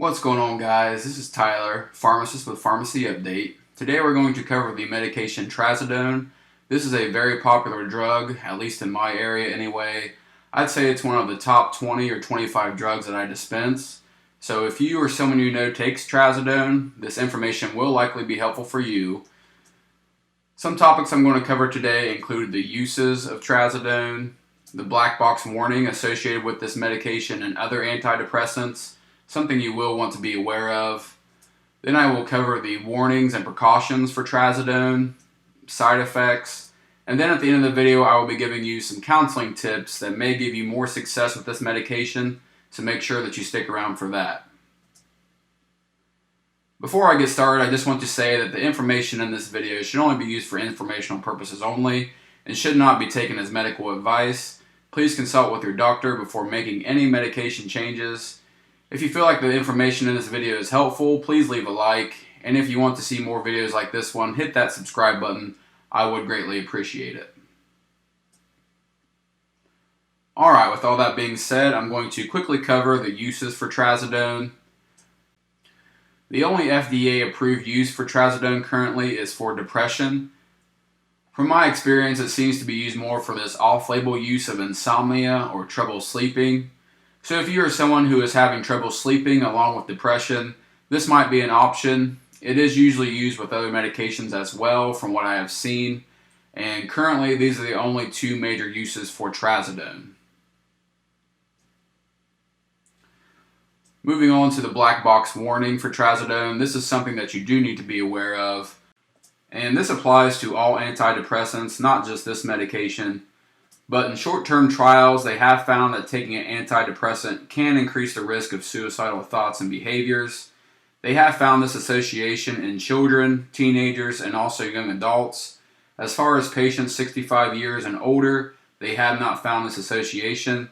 What's going on, guys? This is Tyler, pharmacist with Pharmacy Update. Today we're going to cover the medication Trazodone. This is a very popular drug, at least in my area anyway. I'd say it's one of the top 20 or 25 drugs that I dispense. So if you or someone you know takes Trazodone, this information will likely be helpful for you. Some topics I'm going to cover today include the uses of Trazodone, the black box warning associated with this medication and other antidepressants, something you will want to be aware of. Then I will cover the warnings and precautions for Trazodone, side effects, and then at the end of the video I will be giving you some counseling tips that may give you more success with this medication, so make sure that you stick around for that. Before I get started, I just want to say that the information in this video should only be used for informational purposes only and should not be taken as medical advice. Please consult with your doctor before making any medication changes. If you feel like the information in this video is helpful, please leave a like, and if you want to see more videos like this one, hit that subscribe button. I would greatly appreciate it. Alright, with all that being said, I'm going to quickly cover the uses for Trazodone. The only FDA-approved use for Trazodone currently is for depression. From my experience, it seems to be used more for this off-label use of insomnia or trouble sleeping. So if you are someone who is having trouble sleeping along with depression, this might be an option. It is usually used with other medications as well, from what I have seen. And currently, these are the only two major uses for Trazodone. Moving on to the black box warning for Trazodone, this is something that you do need to be aware of. And this applies to all antidepressants, not just this medication. But in short-term trials, they have found that taking an antidepressant can increase the risk of suicidal thoughts and behaviors. They have found this association in children, teenagers, and also young adults. As far as patients 65 years and older, they have not found this association.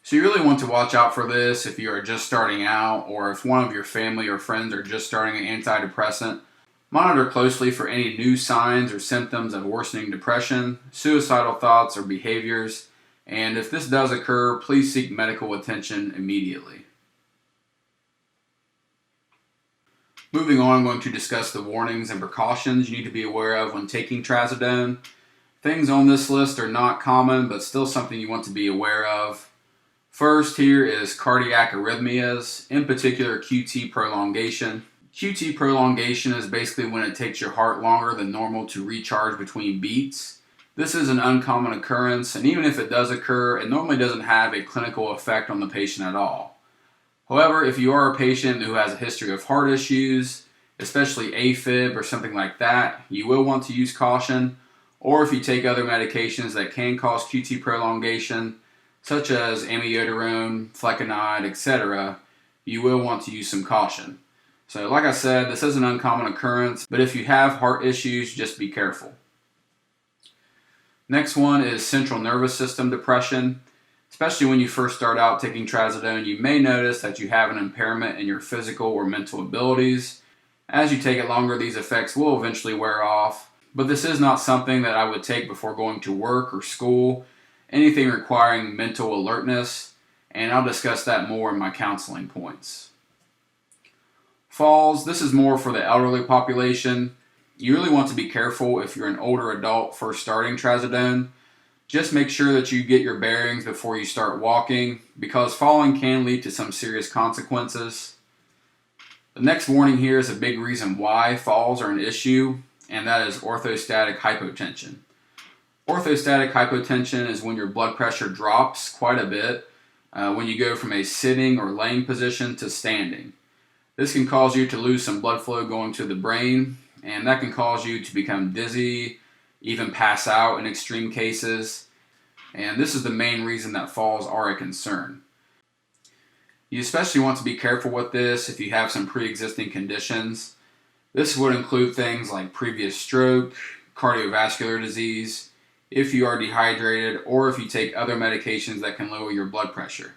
So you really want to watch out for this if you are just starting out, or if one of your family or friends are just starting an antidepressant. Monitor closely for any new signs or symptoms of worsening depression, suicidal thoughts, or behaviors, and if this does occur, please seek medical attention immediately. Moving on, I'm going to discuss the warnings and precautions you need to be aware of when taking Trazodone. Things on this list are not common, but still something you want to be aware of. First here is cardiac arrhythmias, in particular QT prolongation. QT prolongation is basically when it takes your heart longer than normal to recharge between beats. This is an uncommon occurrence, and even if it does occur, it normally doesn't have a clinical effect on the patient at all. However, if you are a patient who has a history of heart issues, especially AFib or something like that, you will want to use caution, or if you take other medications that can cause QT prolongation, such as amiodarone, flecainide, etc., you will want to use some caution. So like I said, this is an uncommon occurrence, but if you have heart issues, just be careful. Next one is central nervous system depression. Especially when you first start out taking Trazodone, you may notice that you have an impairment in your physical or mental abilities. As you take it longer, these effects will eventually wear off, but this is not something that I would take before going to work or school, anything requiring mental alertness, and I'll discuss that more in my counseling points. Falls, this is more for the elderly population. You really want to be careful if you're an older adult first starting Trazodone. Just make sure that you get your bearings before you start walking, because falling can lead to some serious consequences. The next warning here is a big reason why falls are an issue, and that is orthostatic hypotension. Orthostatic hypotension is when your blood pressure drops quite a bit when you go from a sitting or laying position to standing. This can cause you to lose some blood flow going to the brain, and that can cause you to become dizzy, even pass out in extreme cases, and this is the main reason that falls are a concern. You especially want to be careful with this if you have some pre-existing conditions. This would include things like previous stroke, cardiovascular disease, if you are dehydrated, or if you take other medications that can lower your blood pressure.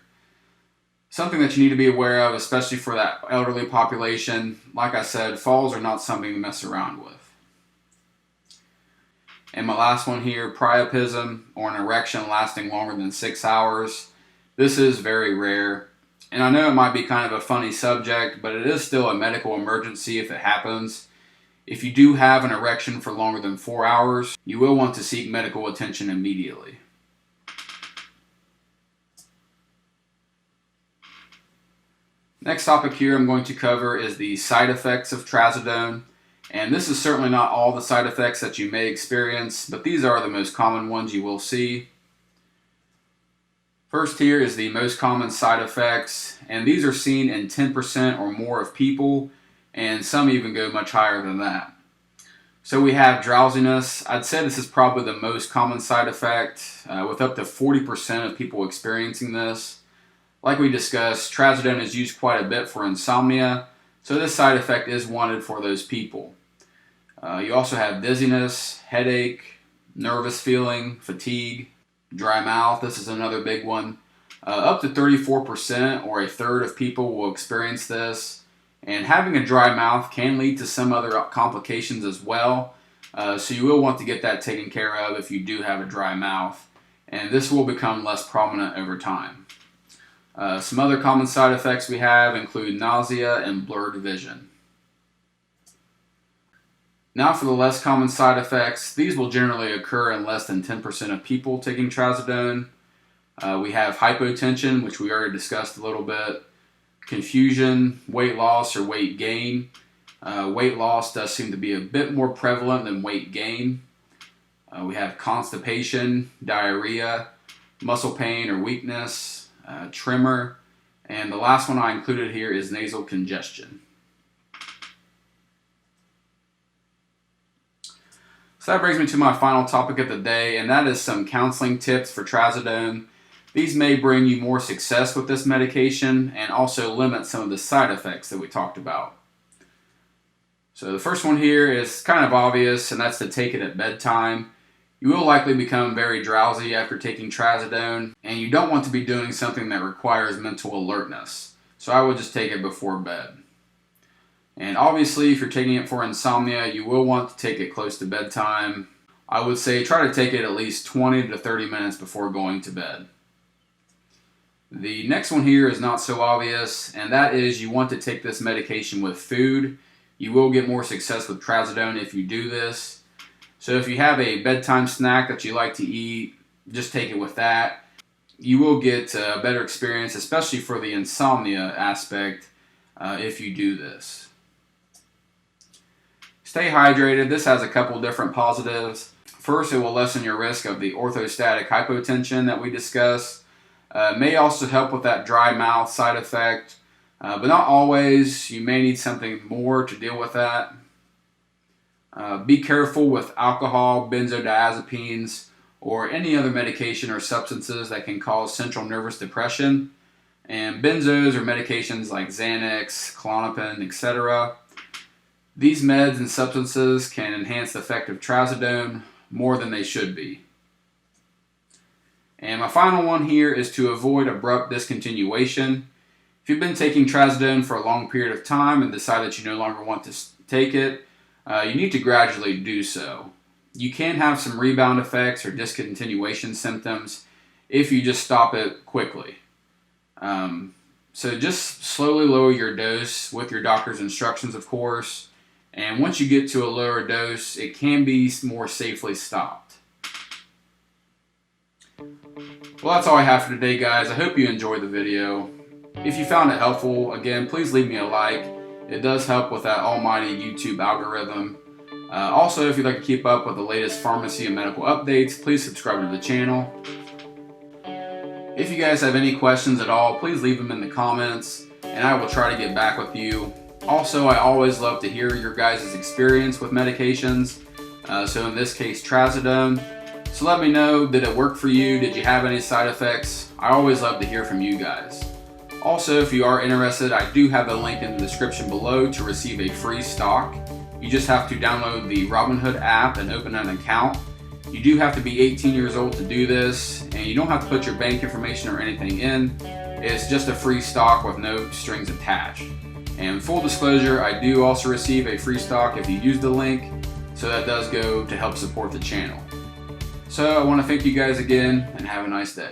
Something that you need to be aware of, especially for that elderly population, like I said, falls are not something to mess around with. And my last one here, priapism, or an erection lasting longer than 6 hours. This is very rare. And I know it might be kind of a funny subject, but it is still a medical emergency if it happens. If you do have an erection for longer than 4 hours, you will want to seek medical attention immediately. Next topic here I'm going to cover is the side effects of Trazodone. And this is certainly not all the side effects that you may experience, but these are the most common ones you will see. First here is the most common side effects, and these are seen in 10% or more of people, and some even go much higher than that. So we have drowsiness. I'd say this is probably the most common side effect, with up to 40% of people experiencing this. Like we discussed, Trazodone is used quite a bit for insomnia, so this side effect is wanted for those people. You also have dizziness, headache, nervous feeling, fatigue, dry mouth. This is another big one. Up to 34% or a third of people will experience this. And having a dry mouth can lead to some other complications as well. So you will want to get that taken care of if you do have a dry mouth. And this will become less prominent over time. Some other common side effects we have include nausea and blurred vision. Now for the less common side effects, these will generally occur in less than 10% of people taking Trazodone. We have hypotension, which we already discussed a little bit, confusion, weight loss or weight gain. Weight loss does seem to be a bit more prevalent than weight gain. We have constipation, diarrhea, muscle pain or weakness, tremor, and the last one I included here is nasal congestion. So that brings me to my final topic of the day, and that is some counseling tips for Trazodone. These may bring you more success with this medication and also limit some of the side effects that we talked about. So the first one here is kind of obvious, and that's to take it at bedtime. You will likely become very drowsy after taking Trazodone, and you don't want to be doing something that requires mental alertness. So I would just take it before bed. And obviously, if you're taking it for insomnia, you will want to take it close to bedtime. I would say try to take it at least 20 to 30 minutes before going to bed. The next one here is not so obvious, and that is you want to take this medication with food. You will get more success with Trazodone if you do this. So if you have a bedtime snack that you like to eat, just take it with that. You will get a better experience, especially for the insomnia aspect, if you do this. Stay hydrated. This has a couple different positives. First, it will lessen your risk of the orthostatic hypotension that we discussed. May also help with that dry mouth side effect, but not always. You may need something more to deal with that. Be careful with alcohol, benzodiazepines, or any other medication or substances that can cause central nervous depression. And benzos are medications like Xanax, Klonopin, etc. These meds and substances can enhance the effect of Trazodone more than they should be. And my final one here is to avoid abrupt discontinuation. If you've been taking Trazodone for a long period of time and decide that you no longer want to take it, you need to gradually do so. You can have some rebound effects or discontinuation symptoms if you just stop it quickly. So just slowly lower your dose with your doctor's instructions, of course. And once you get to a lower dose, it can be more safely stopped. Well, that's all I have for today, guys. I hope you enjoyed the video. If you found it helpful, again, please leave me a like. It does help with that almighty YouTube algorithm. Also, if you'd like to keep up with the latest pharmacy and medical updates, please subscribe to the channel. If you guys have any questions at all, please leave them in the comments, and I will try to get back with you. Also, I always love to hear your guys' experience with medications. So in this case, Trazodone. So let me know, did it work for you? Did you have any side effects? I always love to hear from you guys. Also, if you are interested, I do have a link in the description below to receive a free stock. You just have to download the Robinhood app and open an account. You do have to be 18 years old to do this, and you don't have to put your bank information or anything in. It's just a free stock with no strings attached. And full disclosure, I do also receive a free stock if you use the link, so that does go to help support the channel. So I want to thank you guys again, and have a nice day.